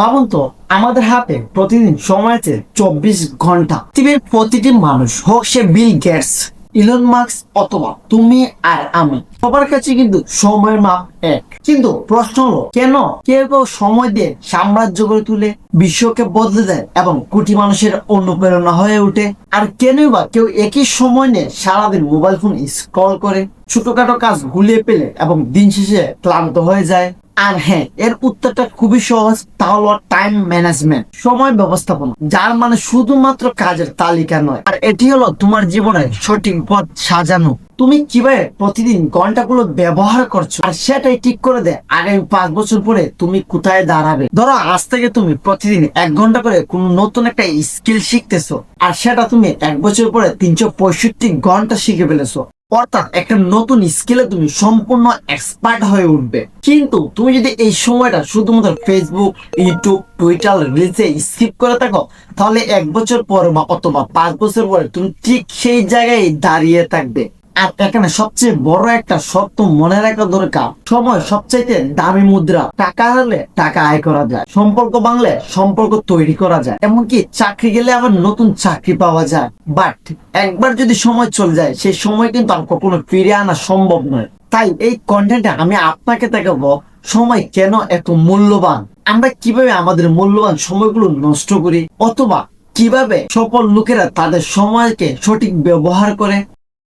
ভাবুন তো, আমাদের হাতে প্রতিদিন সময় আছে 24 ঘন্টা। পৃথিবীর প্রতিটি মানুষ, হোক সে বিল গেটস, ইলন মাস্ক অথবা তুমি আর আমি, সবার কাছে কিন্তু সময়ের মাপ এক। কিন্তু প্রশ্ন হলো, কেন কেউ কেউ সময় দিয়ে সাম্রাজ্য গড়ে তুলে, বিশ্বকে বদলে দেয় এবং কোটি মানুষের অনুপ্রেরণা হয়ে ওঠে, আর কেনই বা কেউ একই সময় নিয়ে সারাদিন মোবাইল ফোন স্ক্রল করে, ছোটখাটো কাজ গুলিয়ে ফেলে এবং দিন শেষে ক্লান্ত হয়ে যায়? আর হ্যাঁ, এর উত্তরটা খুবই সহজ, তা হলো টাইম ম্যানেজমেন্ট, সময় ব্যবস্থাপনা, যার মানে শুধুমাত্র কাজের তালিকা নয়, আর এটি হলো তোমার জীবনের সঠিক পথ সাজানো। তুমি কিভাবে প্রতিদিন ঘন্টাগুলো ব্যবহার করছো, আর সেটাই ঠিক করে দেয় আগামী 5 বছর পরে তুমি কোথায় দাঁড়াবে। ধরো আজ থেকে তুমি প্রতিদিন 1 ঘন্টা করে কোনো নতুন একটা স্কিল শিখতেছো, আর সেটা তুমি 1 বছর পরে 365 ঘন্টা শিখে ফেলেছো। অর্থাৎ একটা নতুন স্কিলে তুমি সম্পূর্ণ এক্সপার্ট হয়ে উঠবে। কিন্তু তুমি যদি এই সময়টা শুধুমাত্র ফেসবুক, ইউটিউব, টুইটার, রিলসে স্কিপ করে থাকো, তাহলে 1 বছর পর বা অথবা 5 বছর পরে তুমি ঠিক সেই জায়গায় দাঁড়িয়ে থাকবে। আর এখানে সবচেয়ে বড় একটা সত্য মনে রাখা দরকার, সময় সবচাইতে দামি মুদ্রা। টাকা হলে টাকা আয় করা যায়, সম্পর্ক বাংলে সম্পর্ক তৈরি করা যায়, এমনকি চাকরি গেলে আবার নতুন চাকরি পাওয়া যায়। বাট একবার যদি সময় চলে যায়, সেই সময় কিন্তু আর কখনো ফিরে আনা সম্ভব নয়। তাই এই কন্টেন্টে আমি আপনাকে দেখাবো সময় কেন এত মূল্যবান, আমরা কিভাবে আমাদের মূল্যবান সময়গুলো নষ্ট করি, অথবা কিভাবে সফল লোকেরা তাদের সময়কে সঠিক ব্যবহার করে।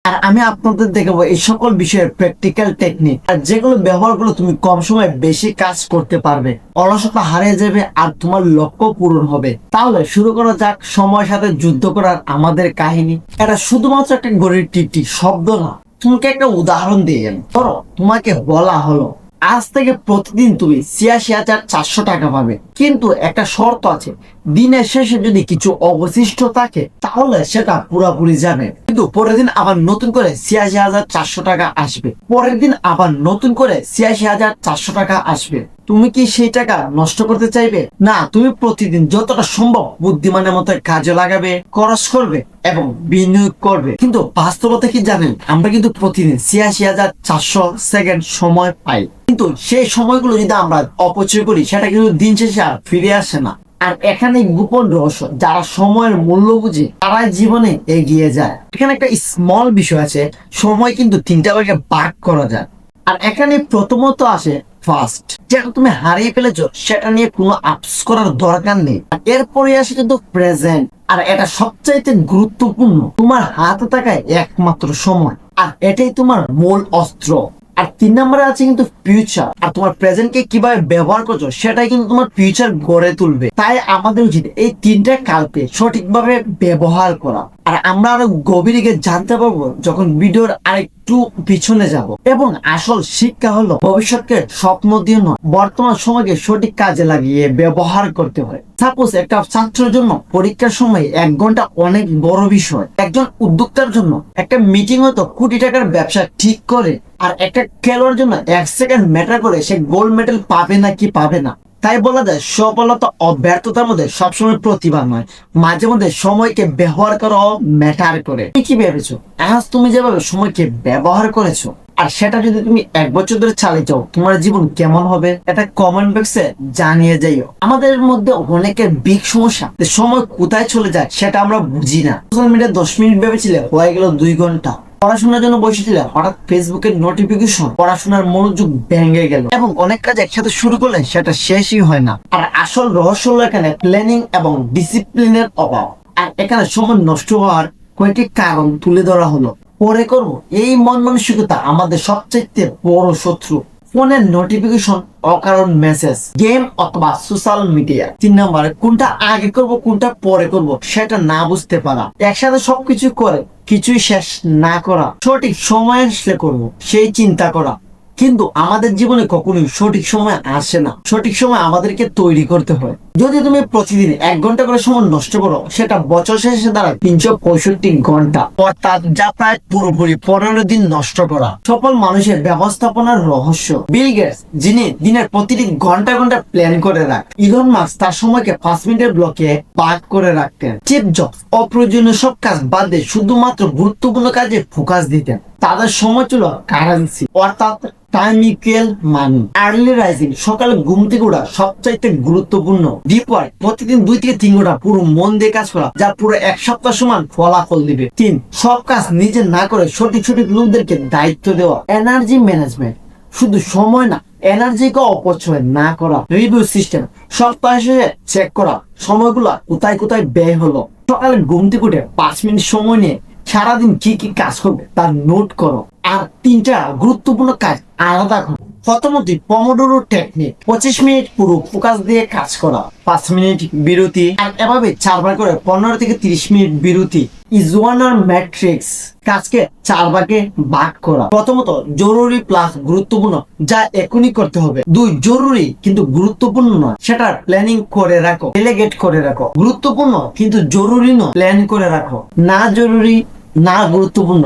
আর আমি আপনাদের দেখাবো এই সকল বিষয়ের প্র্যাকটিক্যাল টেকনিক, আর যেগুলো ব্যবহার করলে তুমি কম সময়ে বেশি কাজ করতে পারবে, অলসতা হারিয়ে যাবে, আর তোমার লক্ষ্য পূরণ হবে। তাহলে শুরু করা যাক সময়ের সাথে যুদ্ধ করার আমাদের কাহিনী। এটা শুধুমাত্র একটা গড়ির টিকটিক শব্দ না। তোমাকে একটা উদাহরণ দিয়ে ধরো, তোমাকে বলা হলো আজ থেকে প্রতিদিন তুমি ৮৬,৪০০ টাকা পাবে, কিন্তু একটা শর্ত আছে, দিনের শেষে যদি কিছু অবশিষ্ট থাকে তাহলে সেটা পুরোপুরি যাবে। কিন্তু পরের দিন আবার নতুন করে ৮৬,৪০০ টাকা আসবে, পরের দিন আবার নতুন করে ৮৬,৪০০ টাকা আসবে। তুমি কি সেই টাকা নষ্ট করতে চাইবে? না, তুমি প্রতিদিন যতটা সম্ভব বুদ্ধিমানের মতো কাজে লাগাবে, খরচ করবে এবং বিনিয়োগ করবে। কিন্তু বাস্তবতা কি জানেন, আমরা কিন্তু প্রতিদিন ৮৬,৪০০ সেকেন্ড সময় পাই, কিন্তু সেই সময়গুলো যদি আমরা অপচয় করি, সেটা কিন্তু দিন শেষে আর ফিরে আসে না। আর এখানে গোপন রহস্য, যারা সময়ের মূল্য বুঝে তারাই জীবনে এগিয়ে যায়। এখানে একটা স্মল বিষয় আছে, সময় কিন্তু 3টা ভাগে ভাগ করা যায়। আর এখানে প্রথমত আসে ফার্স্ট, যেটা তুমি হারিয়ে ফেলেছো সেটা নিয়ে কোনো আফসোস করার দরকার নেই। এরপরে আসে কিন্তু প্রেজেন্ট, আর এটা সবচাইতে গুরুত্বপূর্ণ, তোমার হাতে থাকা একমাত্র সময়, আর এটাই তোমার মূল অস্ত্র। আর 3 নম্বরে আছে কিন্তু ফিউচার, আর তোমার প্রেজেন্টকে কিভাবে ব্যবহার করছো সেটাই কিন্তু তোমার ফিউচার গড়ে তুলবে। তাই আমাদের উচিত এই 3টা কালকে সঠিকভাবে ব্যবহার করা। আর আমরা আরো গভীরে জানতে পারবো যখন ভিডিওর আরেকটু পিছনে যাব। এবং আসল শিক্ষা হলো, ভবিষ্যৎকে স্বপ্ন দিয়ে নয়, বর্তমান সময়কে সঠিক কাজে লাগিয়ে ব্যবহার করতে হয়। সাপোজ একটা ছাত্রের জন্য পরীক্ষার সময় 1 ঘন্টা অনেক বড় বিষয়, একজন উদ্যোক্তার জন্য একটা মিটিং হয়তো কোটি টাকার ব্যবসা ঠিক করে, আর একটা খেলোয়াড়ের জন্য 1 সেকেন্ড ম্যাটার করে সে গোল্ড মেডেল পাবে না কি পাবে না। তাই বলা যায়, সফলতা ও ব্যর্থতার মধ্যে সবসময় প্রতিভা নয়, মাঝে মধ্যে সময়কে ব্যবহার করা ম্যাটার করে। তুমি কি ভেবেছো আজ তুমি যেভাবে সময়কে ব্যবহার করেছো, আর সেটা যদি তুমি 1 বছর ধরে চালিয়ে যাও, তোমার জীবন কেমন হবে এটা কমেন্ট বক্সে জানিয়ে যাইও। আমাদের মধ্যে অনেকের বিগ সমস্যা, সময় কোথায় চলে যায় সেটা আমরা বুঝি না। সোশ্যাল মিডিয়া 10 মিনিট ভেবেছিলে, হয়ে গেল 2 ঘন্টা। পড়াশোনার জন্য বসেছিলে, হঠাৎ ফেসবুকের নোটিফিকেশন পড়াশোনার মনোযোগ ভেঙে গেল। এবং অনেক কাজ একসাথে শুরু করলে সেটা শেষই হয় না। আর আসল রহস্য হলো এখানে প্ল্যানিং এবং ডিসিপ্লিনের অভাব। আর এখানে সময় নষ্ট হওয়ার কয়েকটি কারণ তুলে ধরা হলো। পরে করব, এই মন মানসিকতা আমাদের সবচেয়ে বড় শত্রু। ফোনের নোটিফিকেশন, অকারণ মেসেজ, গেম অথবা সোশ্যাল মিডিয়া। 3 নম্বরে কোনটা আগে করব কোনটা পরে করব সেটা না বুঝতে পারা। একসাথে সবকিছু করে কিছুই শেষ না করা। সঠিক সময় আসলে করব সেই চিন্তা করা, কিন্তু আমাদের জীবনে কখনোই সঠিক সময় আসে না। সঠিক সময় আমাদেরকে তৈরি করতে হয়। যদি তুমি প্রতিদিন 1 ঘন্টা করে সময় নষ্ট করো, সেটা বছর শেষে দাঁড়ায় 365 ঘন্টা, অর্থাৎ যা প্রায় পুরোপুরি 15 দিন নষ্ট করা। সফল মানুষের ব্যবস্থাপনার রহস্য। বিল গেটস, যিনি দিনের প্রতিটি ঘন্টা ঘন্টা প্ল্যান করে রাখতেন। ইলন মাস্ক তার সময়কে 5 মিনিটের ব্লকে ভাগ করে রাখতেন। স্টিভ জবস অপ্রয়োজনীয় সব কাজ বাদ দিয়ে শুধুমাত্র গুরুত্বপূর্ণ কাজে ফোকাস দিতেন। তাদের সময় ছিল কারেন্সি, অর্থাৎ টাইম ইকুয়াল মানি। আর্লি রাইজিং, সকালে ঘুম থেকে ওঠা সবচাইতে গুরুত্বপূর্ণ। ডিপ ওয়ার্ক, প্রতিদিন 2 থেকে 3 ঘন্টা পুরো মন দিয়ে কাজ করা, যা পুরো 1 সপ্তাহ সমান ফলাফল দিবে। 3, সব কাজ নিজে না করে সঠিক সঠিক লোকদেরকে দায়িত্ব দেওয়া। এনার্জি ম্যানেজমেন্ট, শুধু সময় না, এনার্জিকে অপচয় না করা। রিভিউ সিস্টেম, সপ্তাহ শেষে চেক করা সময়গুলা কোথায় কোথায় ব্যয় হলো। সকালে ঘুম থেকে উঠে 5 মিনিট সময় নিয়ে সারাদিন কি কি কাজ করবে তার নোট করো। আর 3টা গুরুত্বপূর্ণ কাজ আলাদা করো। প্রথমত, পমোডোরো টেকনিক, 25 মিনিট পুরো ফোকাস দিয়ে কাজ করা, 5 মিনিট বিরতি, আর এভাবে 4 বার করে 15 থেকে 30 মিনিট বিরতি। ইজওয়ানার ম্যাট্রিক্স, কাজকে 4 ভাগে ভাগ করা। প্রথমত, জরুরি প্লাস গুরুত্বপূর্ণ, যা এখনই করতে হবে। 2, জরুরি কিন্তু গুরুত্বপূর্ণ নয়, সেটা প্ল্যানিং করে রাখো, ডেলিগেট করে রাখো। গুরুত্বপূর্ণ কিন্তু জরুরি নয়, প্ল্যান করে রাখো। না জরুরি না গুরুত্বপূর্ণ,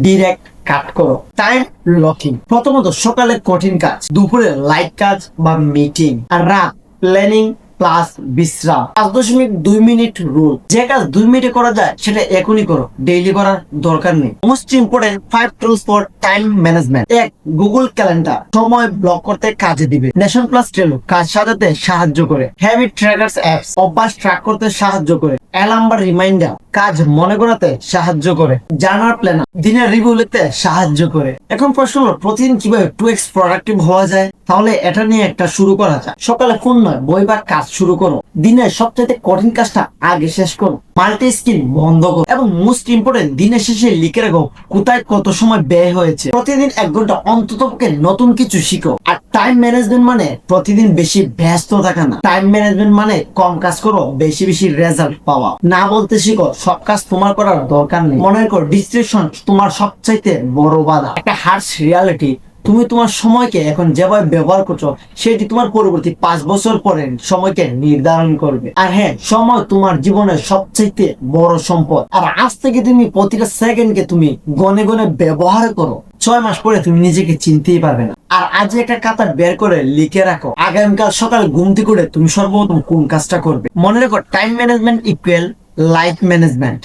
ডিরেক্ট কাট করো। টাইম লকিং, প্রথমত সকালে কঠিন কাজ, দুপুরে লাইট কাজ বা মিটিং, আর রাত প্ল্যানিং প্লাস বিশ্রাম। 5.2 মিনিট রুল, যে কাজ 2 মিনিটে করা যায় সেটা এখনই করো, ডেইলি করার দরকার নেই। Most important 5 tools for time management. 1, Google calendar, সময় ব্লক করতে কাজে দিবে। নেশন প্লাস ট্রেলো, কাজ সাজাতে সাহায্য করে। হ্যাবিট ট্র্যাকার্স অ্যাপস, অভ্যাস ট্র্যাক করতে সাহায্য করে। অ্যালার্ম বা রিমাইন্ডার, কাজ মনে করাতে সাহায্য করে। জার্নাল প্ল্যানার, দিনের রিভিউ লিখতে সাহায্য করে। এখন প্রশ্ন হলো, প্রতিদিন কিভাবে 2x প্রোডাক্টিভ হওয়া যায়? তাহলে এটা নিয়ে একটা শুরু করা যায়। সকালে ফোন নয়, বই বা কাজ শুরু করো। দিনের সবচেয়ে কঠিন কাজটা আগে শেষ করো। মাল্টি স্ক্রিন বন্ধ করো, এবং মোস্ট ইম্পর্টেন্ট, দিনের শেষে লিখে রাখো কোথায় কত সময় ব্যয় হয়েছে। প্রতিদিন 1 ঘন্টা অন্ততপক্ষে নতুন কিছু শিখো। আর টাইম ম্যানেজমেন্ট মানে প্রতিদিন বেশি ব্যস্ত থাকা না। টাইম ম্যানেজমেন্ট মানে কম কাজ করো, বেশি বেশি রেজাল্ট পাওয়া। না বলতে শিখো, সব কাজ তোমার করার দরকার নেই। মনে করো, ডিস্ট্রাকশন তোমার সবচাইতে বড় বাধা। একটা হার্শ রিয়ালিটি, তুমি তোমার সময়কে এখন যেভাবে ব্যবহার করছো, সেটি তোমার পরবর্তী 5 বছর পরে সময়কে নির্ধারণ করবে। আর হ্যাঁ, সময় তোমার জীবনের সবচাইতে বড় সম্পদ। আর আজ থেকে তুমি প্রতিটা সেকেন্ডকে তুমি গনে গনে ব্যবহার করো। 6 মাস পরে তুমি নিজেকে চিনতেই পারবে না। আর আজ একটা খাতা বের করে লিখে রাখো, আগামীকাল সকালে ঘুম থেকে উঠে তুমি সর্বপ্রথম কোন কাজটা করবে। মনে রাখো, time management equal life management.